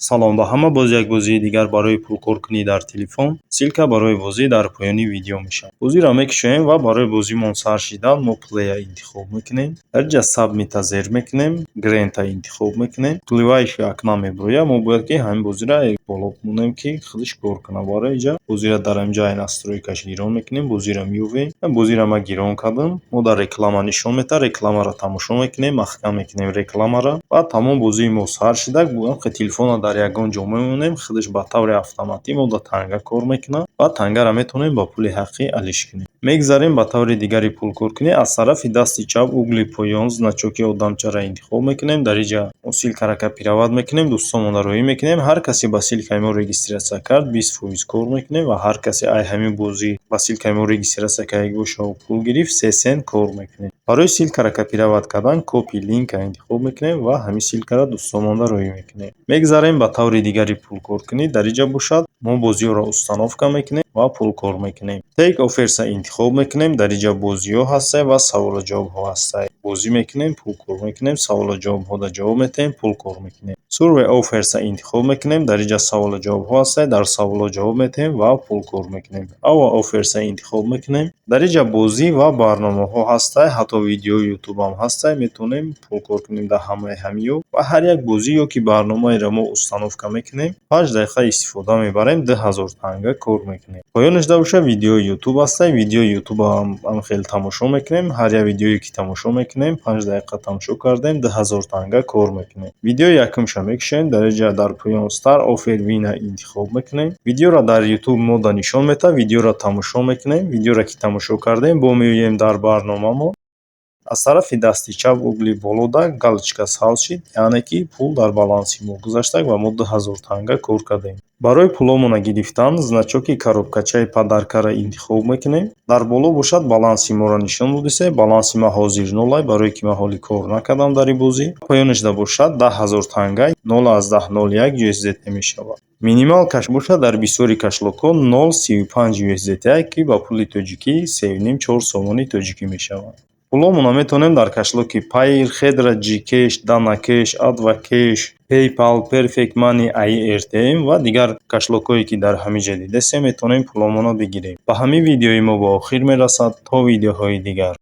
Салом ба ҳама, боз як бозии дигар барои пулкоркунӣ дар телефон. Силка барои бозӣ дар поёни видео мешавад. Бозиро мекушоем ва барои бозимон сар шидан мо плея интихоб мекунем. Дарҷа сабмита зер мекунем, грента интихоб мекунем. Клавиши акна меброяд, мо бояд ки ҳамин бозиро боло монем ки худаш кор кунад. Барои ҷа бозиро дар ҳамҷаи настройкаш гирон мекунем, бозиро меёвем. Бозиро ма гирон кардам. Мо дар реклама нишон метавад, рекламаро тамошо мекунем, маҳкам мекунем рекламаро ва тамом бозии мо сар шида, телефонро дар ягон ҷо мемонем, худаш ба таври автоматӣ модда танга кор мекунад ва тангаро метавонем ба пули ҳаққӣ алиш кунем. Мегзарем ба таври дигари пулкоркунӣ. Аз тарафи дасти чап угли поён значоки одамчаро интихоб мекунем. Дар ин ҷа силкаро ка пиравад мекунем, дӯстонмонро роҳӣ мекунем. Ҳар касе ба силкаи мо регистратсия кард 20% кор мекунем ва ҳар касе ай ҳамин бозӣ ба силкаи мо регистратсия кард боша ва пул гирифт 3 сент кор мекунем. Барои силкаро ка пиравад кардан копи линка интихоб мекунем ва ҳамин силкаро дӯстонмонда роҳӣ мекунем. Мегзарем ба таври дигари пулкоркунӣ. Дар ин ҷа бошад мо бозиҳоро установка мекунем ва пулкор мекунем. Take offers-а интихоб мекунем. Дар ин ҷа бозиҳо ҳастанд ва саволу ҷавобҳо ҳастанд. Бозӣ мекунем, пулкор мекунем, саволу ҷавобҳоро ҷавоб метаҳем, пулкор мекунем. Survey offers-а интихоб мекунем. Дар ин ҷа саволу ҷавобҳо ҳастанд, дар саволҳо ҷавоб метаҳем ва пулкор мекунем. Our offers-а интихоб мекунем. Дар ин ҷа бозӣ ва барномаҳо ҳастанд, ҳатто видеои YouTube-ам ҳастанд. Метавонем пулкор кунем дар ҳамаи ҳамиё ва ҳар як бозӣ ё ки барномаеро мо установка мекунем 5 дақиқа истифода мебарем, 2000 танга кор мекунем. Поёнаш давоша видеои YouTube ҳастанд. Видеои YouTube-ам хеле тамошо мекунем. Ҳар як видеое ки тамошо мекунем 5 дақиқа тамошо кардем 2000 танга кор мекунем. Видеои якумша мекушем. Дар ин ҷа дар поён Star Offer Winner интихоб мекунем. Видеоро дар YouTube модда нишон метавад, видеоро тамошо мекунем. Видеоро ки тамошо кардем бо меоем дар барномамо. Аз тарафи дасти чап угли болода галочка сал шид, яъне ки пул дар баланси мо гузаштаг ва мо 2000 танга кор кардем. Барои пуломона гирифтан значоки коробкачаи падаркаро интихоб мекунем. Дар боло бошад баланси моро нишон додисе. Баланси ма ҳозир 0, барое ки ман ҳоли кор накардам дар ин бозӣ. Поёнашда бошад 10000 танга 0,01 USDT мешавад. Минималкаш бошад дар бисёри кашлокҳо 0,35 USDT ки ба пули тоҷикӣ 3,4 сомони тоҷикӣ мешавад. Пуломона метавонем дар кашлоки Payeer, Khedra, Gcash, Danacash, Advocash, PayPal, Perfect Money, AirTM ва дигар кашлокҳое ки дар ҳамин ҷа дидасем метавонем пуломона бигирем. Ба ҳамин видеои мо ба охир мерасад. То видеоҳои дигар.